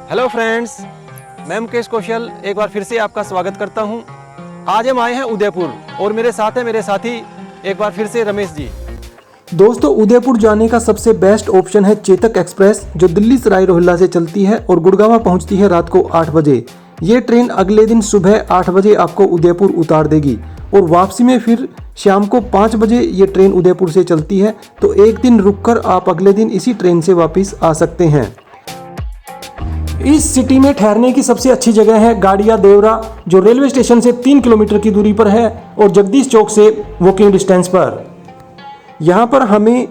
Hello friends, मैं मुकेश कौशल एक बार फिर से आपका स्वागत करता हूं। आज हम आए हैं उदयपुर और मेरे साथ हैं मेरे साथी एक बार फिर से रमेश जी। दोस्तों, उदयपुर जाने का सबसे बेस्ट ऑप्शन है चेतक एक्सप्रेस, जो दिल्ली से राय रोहिल्ला से चलती है और गुड़गांव पहुंचती है रात को 8 बजे। ये ट्रेन अगले दिन सुबह 8 बजे आपको उदयपुर उतार देगी और वापसी में फिर शाम को 5 बजे ये ट्रेन उदयपुर से चलती है। तो एक दिन रुककर आप अगले दिन इसी ट्रेन से वापस आ सकते हैं। इस सिटी में ठहरने की सबसे अच्छी जगह है गाड़िया देवरा, जो रेलवे स्टेशन से 3 किलोमीटर की दूरी पर है और जगदीश चौक से वॉकिंग डिस्टेंस पर। यहाँ पर हमें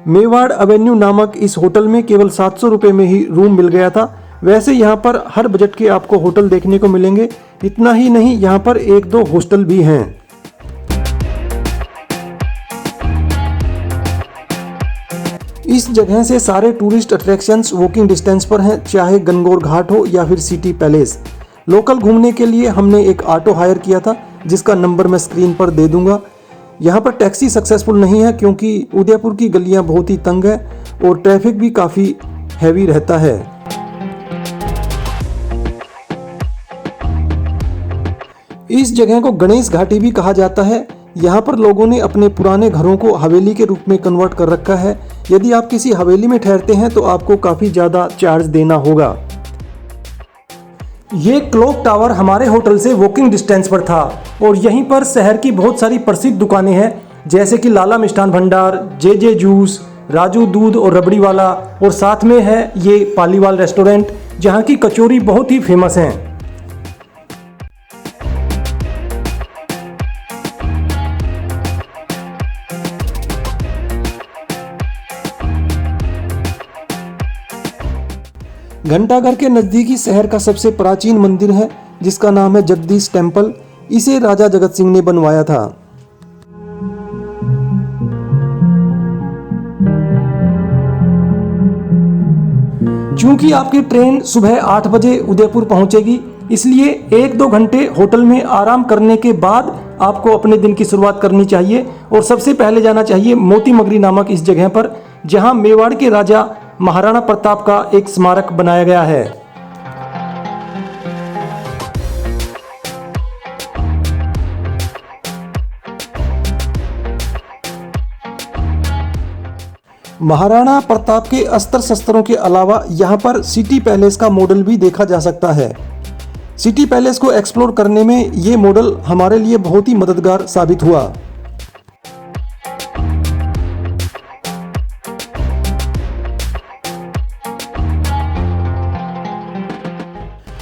मेवाड़ एवेन्यू नामक इस होटल में केवल 700 रुपये में ही रूम मिल गया था। वैसे यहाँ पर हर बजट के आपको होटल देखने को मिलेंगे। इतना ही नहीं, यहाँ पर 1-2 हॉस्टल भी हैं। इस जगह से सारे टूरिस्ट अट्रैक्शंस वॉकिंग डिस्टेंस पर हैं, चाहे गनगौर घाट हो या फिर सिटी पैलेस। लोकल घूमने के लिए हमने एक ऑटो हायर किया था, जिसका नंबर मैं स्क्रीन पर दे दूंगा। यहाँ पर टैक्सी सक्सेसफुल नहीं है क्योंकि उदयपुर की गलियाँ बहुत ही तंग है और ट्रैफिक भी काफ़ी हैवी रहता है। इस जगह को गणेश घाटी भी कहा जाता है। यहाँ पर लोगों ने अपने पुराने घरों को हवेली के रूप में कन्वर्ट कर रखा है। यदि आप किसी हवेली में ठहरते हैं तो आपको काफ़ी ज़्यादा चार्ज देना होगा। ये क्लॉक टावर हमारे होटल से वॉकिंग डिस्टेंस पर था और यहीं पर शहर की बहुत सारी प्रसिद्ध दुकानें हैं, जैसे कि लाला मिष्ठान भंडार, जे जूस, राजू दूध और रबड़ी वाला, और साथ में है ये पालीवाल रेस्टोरेंट, जहाँ की कचौरी बहुत ही फेमस हैं। घंटाघर के नज़दीकी शहर का सबसे प्राचीन मंदिर है, जिसका नाम है जगदीश टेम्पल। इसे राजा जगत सिंह ने बनवाया था। चूंकि आपकी ट्रेन सुबह 8 बजे उदयपुर पहुंचेगी, इसलिए 1-2 घंटे होटल में आराम करने के बाद आपको अपने दिन की शुरुआत करनी चाहिए। और सबसे पहले जाना चाहिए मोती मगरी नामक इस जगह पर, जहां मेवाड़ के राजा महाराणा प्रताप का एक स्मारक बनाया गया है। महाराणा प्रताप के अस्त्र शस्त्रों के अलावा यहाँ पर सिटी पैलेस का मॉडल भी देखा जा सकता है। सिटी पैलेस को एक्सप्लोर करने में ये मॉडल हमारे लिए बहुत ही मददगार साबित हुआ।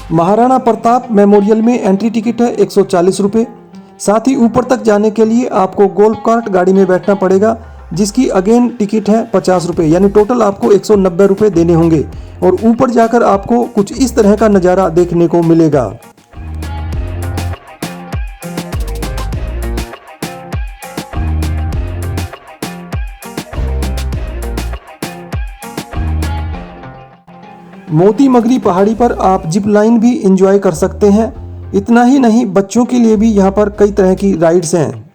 महाराणा प्रताप मेमोरियल में एंट्री टिकट है 140 रुपये। साथ ही ऊपर तक जाने के लिए आपको गोल्फ कार्ट गाड़ी में बैठना पड़ेगा, जिसकी अगेन टिकट है 50 रुपये, यानी टोटल आपको 190 रुपये देने होंगे। और ऊपर जाकर आपको कुछ इस तरह का नज़ारा देखने को मिलेगा। मोती मगरी पहाड़ी पर आप जिप लाइन भी एंजॉय कर सकते हैं। इतना ही नहीं, बच्चों के लिए भी यहाँ पर कई तरह की राइड्स हैं।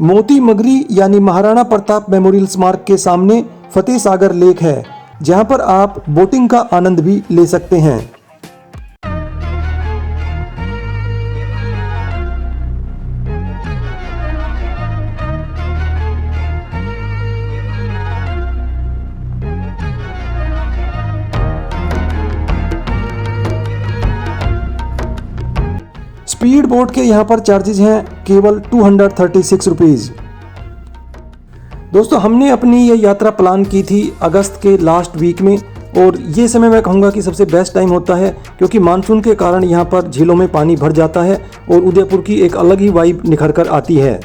मोती मगरी यानी महाराणा प्रताप मेमोरियल स्मारक के सामने फतेह सागर लेक है, जहां पर आप बोटिंग का आनंद भी ले सकते हैं। स्पीड बोट के यहाँ पर चार्जेस हैं केवल 236 रुपीज़। दोस्तों, हमने अपनी ये यात्रा प्लान की थी अगस्त के लास्ट वीक में, और ये समय मैं कहूँगा कि सबसे बेस्ट टाइम होता है, क्योंकि मानसून के कारण यहाँ पर झीलों में पानी भर जाता है और उदयपुर की एक अलग ही वाइब निखर कर आती है।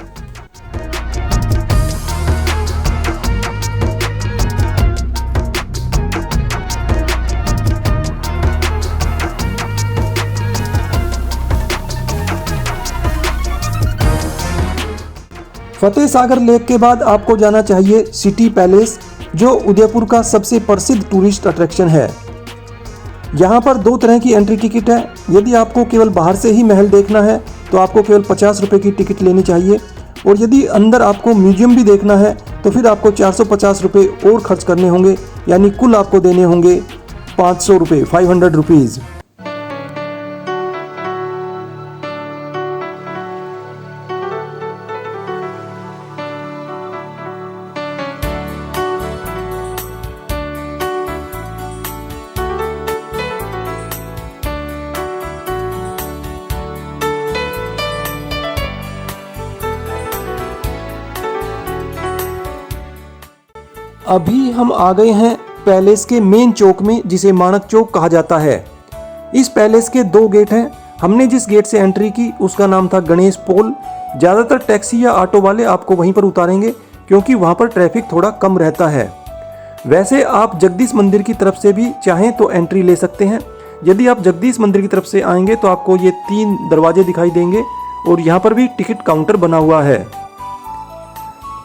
फतेह सागर लेक के बाद आपको जाना चाहिए सिटी पैलेस, जो उदयपुर का सबसे प्रसिद्ध टूरिस्ट अट्रैक्शन है। यहाँ पर 2 तरह की एंट्री टिकट है। यदि आपको केवल बाहर से ही महल देखना है तो आपको केवल 50 रुपये की टिकट लेनी चाहिए, और यदि अंदर आपको म्यूजियम भी देखना है तो फिर आपको 450 रुपये और खर्च करने होंगे, यानी कुल आपको देने होंगे 500 रुपये, 500 रुपीज़। अभी हम आ गए हैं पैलेस के मेन चौक में, जिसे माणक चौक कहा जाता है। इस पैलेस के 2 गेट हैं। हमने जिस गेट से एंट्री की उसका नाम था गणेश पोल। ज़्यादातर टैक्सी या ऑटो वाले आपको वहीं पर उतारेंगे, क्योंकि वहाँ पर ट्रैफिक थोड़ा कम रहता है। वैसे आप जगदीश मंदिर की तरफ से भी चाहें तो एंट्री ले सकते हैं। यदि आप जगदीश मंदिर की तरफ से आएंगे तो आपको ये 3 दरवाजे दिखाई देंगे, और यहाँ पर भी टिकट काउंटर बना हुआ है।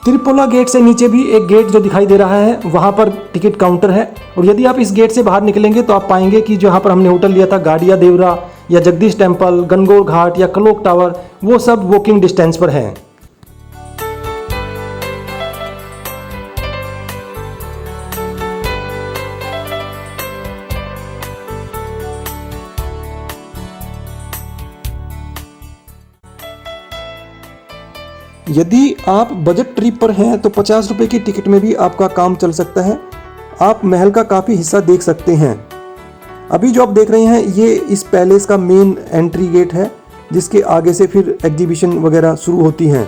त्रिपोला गेट से नीचे भी एक गेट जो दिखाई दे रहा है, वहाँ पर टिकट काउंटर है। और यदि आप इस गेट से बाहर निकलेंगे तो आप पाएंगे कि जहाँ पर हमने होटल लिया था, गाड़िया देवरा या जगदीश टेम्पल, गणगौर घाट या क्लॉक टावर, वो सब वॉकिंग डिस्टेंस पर हैं। यदि आप बजट ट्रिप पर हैं तो 50 रुपये की टिकट में भी आपका काम चल सकता है। आप महल का काफ़ी हिस्सा देख सकते हैं। अभी जो आप देख रहे हैं ये इस पैलेस का मेन एंट्री गेट है, जिसके आगे से फिर एग्जीबिशन वगैरह शुरू होती हैं।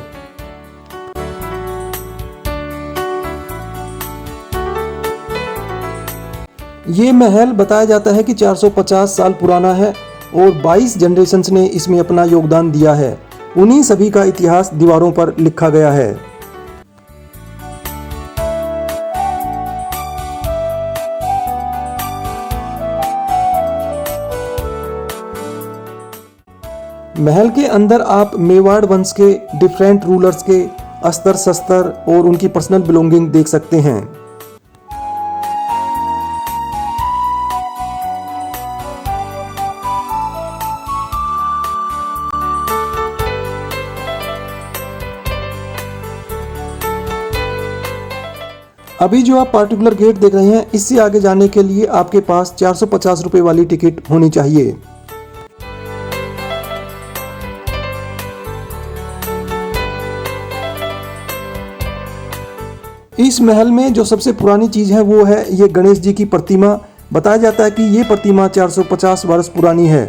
ये महल बताया जाता है कि 450 साल पुराना है और 22 जनरेशन्स ने इसमें अपना योगदान दिया है। उन्हीं सभी का इतिहास दीवारों पर लिखा गया है। महल के अंदर आप मेवाड़ वंश के डिफरेंट रूलर्स के अस्त्र शस्त्र और उनकी पर्सनल बिलोंगिंग देख सकते हैं। अभी जो आप पार्टिकुलर गेट देख रहे हैं, इससे आगे जाने के लिए आपके पास 450 रुपये वाली टिकट होनी चाहिए। इस महल में जो सबसे पुरानी चीज़ है वो है ये गणेश जी की प्रतिमा। बताया जाता है कि ये प्रतिमा 450 वर्ष पुरानी है।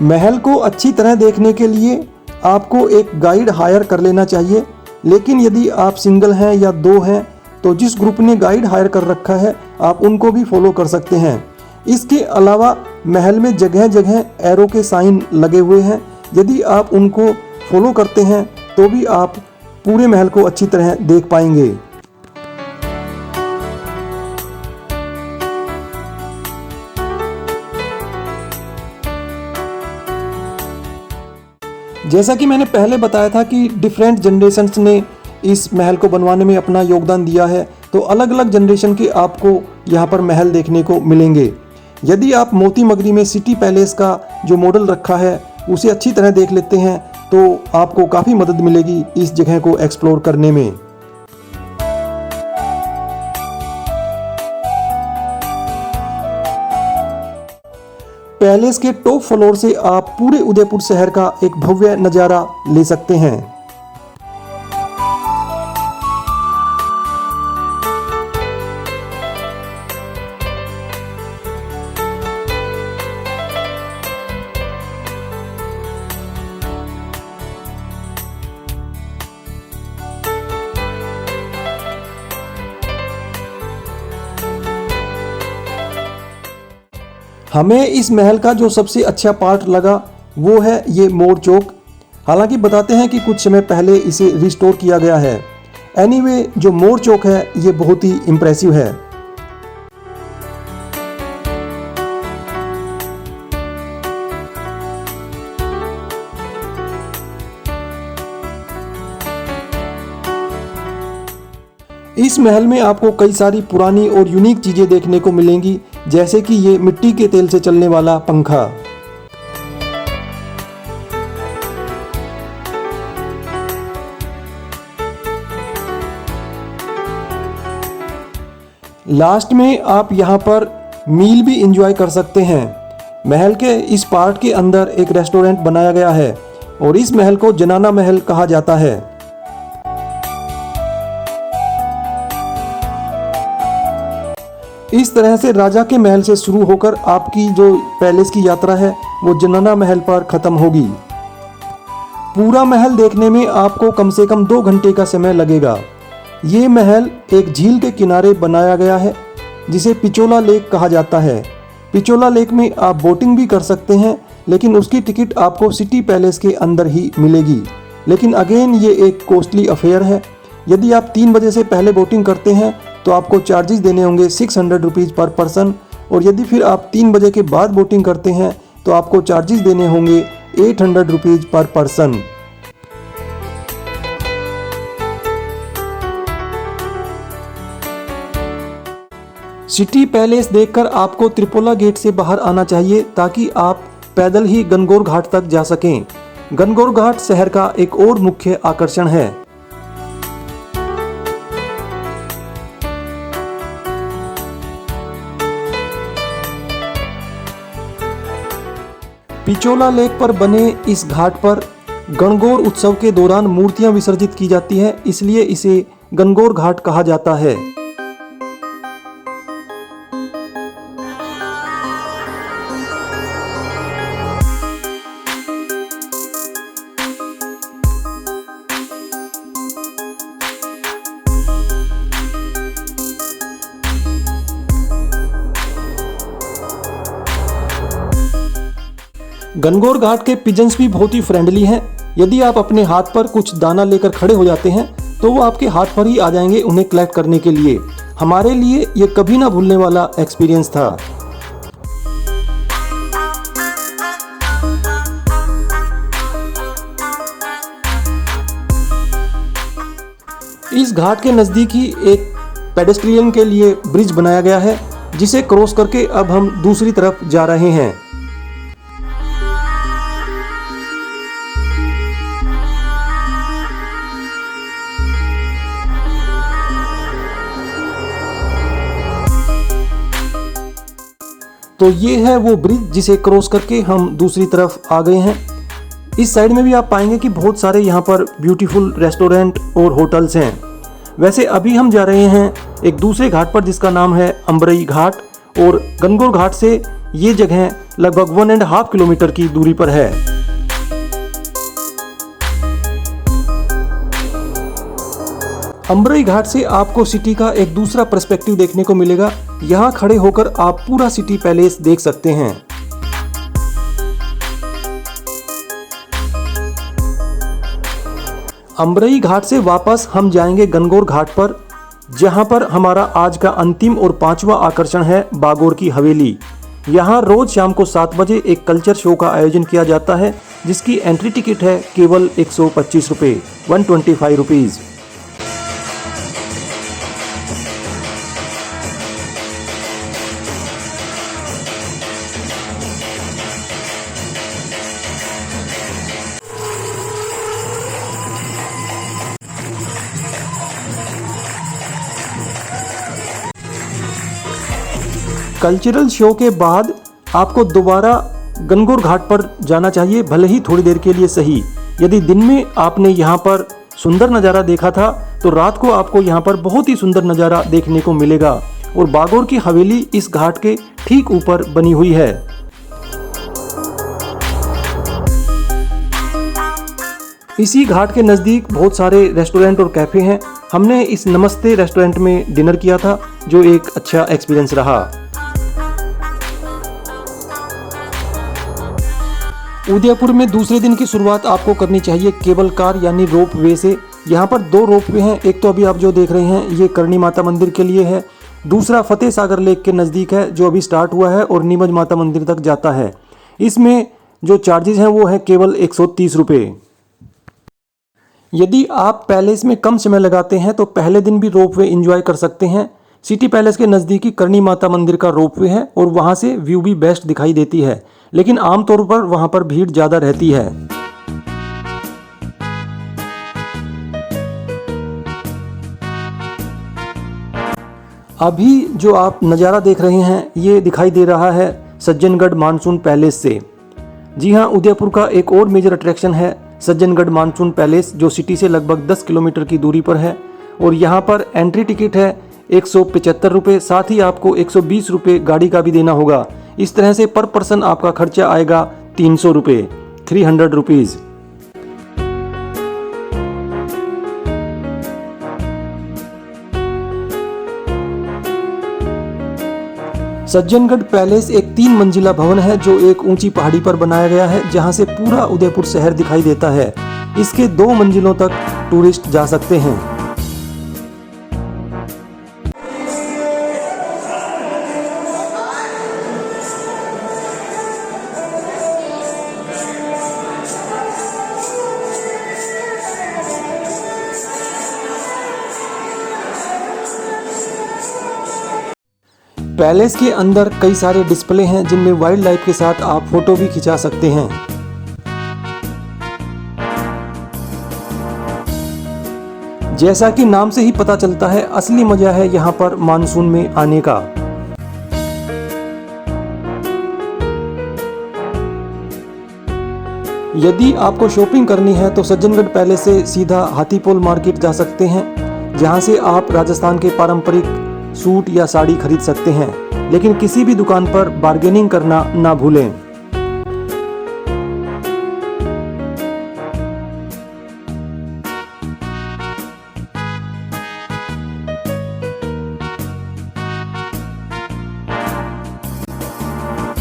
महल को अच्छी तरह देखने के लिए आपको एक गाइड हायर कर लेना चाहिए, लेकिन यदि आप सिंगल हैं या 2 हैं तो जिस ग्रुप ने गाइड हायर कर रखा है आप उनको भी फॉलो कर सकते हैं। इसके अलावा महल में जगह जगह एरो के साइन लगे हुए हैं। यदि आप उनको फॉलो करते हैं तो भी आप पूरे महल को अच्छी तरह देख पाएंगे। जैसा कि मैंने पहले बताया था कि डिफरेंट जनरेशन्स ने इस महल को बनवाने में अपना योगदान दिया है, तो अलग अलग जनरेशन के आपको यहाँ पर महल देखने को मिलेंगे। यदि आप मोती मगरी में सिटी पैलेस का जो मॉडल रखा है उसे अच्छी तरह देख लेते हैं तो आपको काफ़ी मदद मिलेगी इस जगह को एक्सप्लोर करने में। पैलेस के टॉप फ्लोर से आप पूरे उदयपुर शहर का एक भव्य नज़ारा ले सकते हैं। हमें इस महल का जो सबसे अच्छा पार्ट लगा वो है ये मोर चौक। हालांकि बताते हैं कि कुछ समय पहले इसे रिस्टोर किया गया है। एनीवे, जो मोर चौक है ये बहुत ही इम्प्रेसिव है। इस महल में आपको कई सारी पुरानी और यूनिक चीजें देखने को मिलेंगी, जैसे कि ये मिट्टी के तेल से चलने वाला पंखा। लास्ट में आप यहाँ पर मील भी एंजॉय कर सकते हैं। महल के इस पार्ट के अंदर एक रेस्टोरेंट बनाया गया है और इस महल को जनाना महल कहा जाता है। इस तरह से राजा के महल से शुरू होकर आपकी जो पैलेस की यात्रा है वो जनाना महल पर खत्म होगी। पूरा महल देखने में आपको कम से कम 2 घंटे का समय लगेगा। ये महल एक झील के किनारे बनाया गया है जिसे पिचोला लेक कहा जाता है। पिचोला लेक में आप बोटिंग भी कर सकते हैं, लेकिन उसकी टिकट आपको सिटी पैलेस के अंदर ही मिलेगी। लेकिन अगेन ये एक कॉस्टली अफेयर है। यदि आप 3 बजे से पहले बोटिंग करते हैं तो आपको चार्जेस देने होंगे 600 रुपीज़ पर पर्सन, और यदि फिर आप 3 बजे के बाद बोटिंग करते हैं तो आपको चार्जेस देने होंगे 800 रुपीज़ पर पर्सन। सिटी पैलेस देखकर आपको त्रिपोला गेट से बाहर आना चाहिए ताकि आप पैदल ही गणगौर घाट तक जा सकें। गणगौर घाट शहर का एक और मुख्य आकर्षण है। पिचोला लेक पर बने इस घाट पर गणगौर उत्सव के दौरान मूर्तियां विसर्जित की जाती है, इसलिए इसे गणगौर घाट कहा जाता है। गणगौर घाट के पिजन्स भी बहुत ही फ्रेंडली हैं। यदि आप अपने हाथ पर कुछ दाना लेकर खड़े हो जाते हैं तो वो आपके हाथ पर ही आ जाएंगे उन्हें कलेक्ट करने के लिए। हमारे लिए ये कभी ना भूलने वाला एक्सपीरियंस था। इस घाट के नज़दीक ही एक पेडेस्ट्रियन के लिए ब्रिज बनाया गया है, जिसे क्रॉस करके अब हम दूसरी तरफ जा रहे हैं। तो ये है वो ब्रिज जिसे क्रॉस करके हम दूसरी तरफ आ गए हैं। इस साइड में भी आप पाएंगे कि बहुत सारे यहाँ पर ब्यूटीफुल रेस्टोरेंट और होटल्स हैं। वैसे अभी हम जा रहे हैं एक दूसरे घाट पर जिसका नाम है अम्बरई घाट, और गणगौर घाट से ये जगह लगभग 1.5 किलोमीटर की दूरी पर है। अम्बरई घाट से आपको सिटी का एक दूसरा पर्सपेक्टिव देखने को मिलेगा। यहाँ खड़े होकर आप पूरा सिटी पैलेस देख सकते हैं। अम्बरई घाट से वापस हम जाएंगे गणगौर घाट पर, जहाँ पर हमारा आज का अंतिम और 5वां आकर्षण है बागोर की हवेली। यहाँ रोज शाम को 7 बजे एक कल्चर शो का आयोजन किया जाता है, जिसकी एंट्री टिकट है केवल 125 रुपये, 125 रुपीज़। कल्चरल शो के बाद आपको दोबारा गणगौर घाट पर जाना चाहिए, भले ही थोड़ी देर के लिए सही। यदि दिन में आपने यहाँ पर सुंदर नज़ारा देखा था तो रात को आपको यहाँ पर बहुत ही सुंदर नज़ारा देखने को मिलेगा। और बागोर की हवेली इस घाट के ठीक ऊपर बनी हुई है। इसी घाट के नज़दीक बहुत सारे रेस्टोरेंट और कैफ़े हैं। हमने इस नमस्ते रेस्टोरेंट में डिनर किया था, जो एक अच्छा एक्सपीरियंस रहा। उदयपुर में दूसरे दिन की शुरुआत आपको करनी चाहिए केबल कार यानी रोप वे से। यहाँ पर 2 रोप वे हैं। एक तो अभी आप जो देख रहे हैं ये करणी माता मंदिर के लिए है, दूसरा फतेह सागर लेक के नज़दीक है जो अभी स्टार्ट हुआ है और नीमच माता मंदिर तक जाता है। इसमें जो चार्जेस हैं वो है केवल 130 रुपये। यदि आप पैलेस में कम समय लगाते हैं तो पहले दिन भी रोपवे एंजॉय कर सकते हैं। सिटी पैलेस के नज़दीकी करणी माता मंदिर का रोपवे है और वहां से व्यू भी बेस्ट दिखाई देती है, लेकिन आमतौर पर वहां पर भीड़ ज़्यादा रहती है। अभी जो आप नज़ारा देख रहे हैं ये दिखाई दे रहा है सज्जनगढ़ मानसून पैलेस से। जी हाँ, उदयपुर का एक और मेजर अट्रैक्शन है सज्जनगढ़ मानसून पैलेस, जो सिटी से लगभग 10 किलोमीटर की दूरी पर है। और यहाँ पर एंट्री टिकट है 175 रुपये, साथ ही आपको 120 रुपये गाड़ी का भी देना होगा। इस तरह से पर पर्सन आपका खर्चा आएगा 300 रुपये, 300 रुपीज़। सज्जनगढ़ पैलेस एक 3 मंजिला भवन है जो एक ऊंची पहाड़ी पर बनाया गया है, जहां से पूरा उदयपुर शहर दिखाई देता है। इसके 2 मंजिलों तक टूरिस्ट जा सकते हैं। पैलेस के अंदर कई सारे डिस्प्ले हैं जिनमें वाइल्ड लाइफ के साथ आप फोटो भी खिंचा सकते हैं। जैसा कि नाम से ही पता चलता है, असली मजा है यहाँ पर मानसून में आने का। यदि आपको शॉपिंग करनी है तो सज्जनगढ़ पैलेस से सीधा हाथीपोल मार्केट जा सकते हैं, जहाँ से आप राजस्थान के पारंपरिक सूट या साड़ी खरीद सकते हैं, लेकिन किसी भी दुकान पर बार्गेनिंग करना ना भूलें।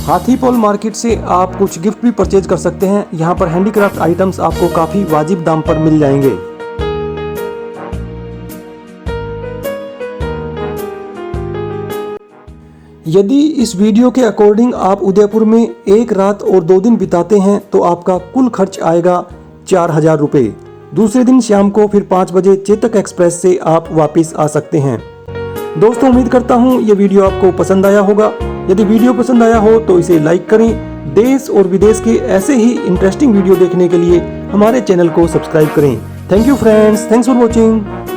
हाथीपोल मार्केट से आप कुछ गिफ्ट भी परचेज कर सकते हैं। यहाँ पर हैंडीक्राफ्ट आइटम्स आपको काफी वाजिब दाम पर मिल जाएंगे। यदि इस वीडियो के अकॉर्डिंग आप उदयपुर में 1 रात और 2 दिन बिताते हैं तो आपका कुल खर्च आएगा 4000 रुपये। दूसरे दिन शाम को फिर 5 बजे चेतक एक्सप्रेस से आप वापस आ सकते हैं। दोस्तों, उम्मीद करता हूँ ये वीडियो आपको पसंद आया होगा। यदि वीडियो पसंद आया हो तो इसे लाइक करें। देश और विदेश के ऐसे ही इंटरेस्टिंग वीडियो देखने के लिए हमारे चैनल को सब्सक्राइब करें। Thank you friends, thanks for watching.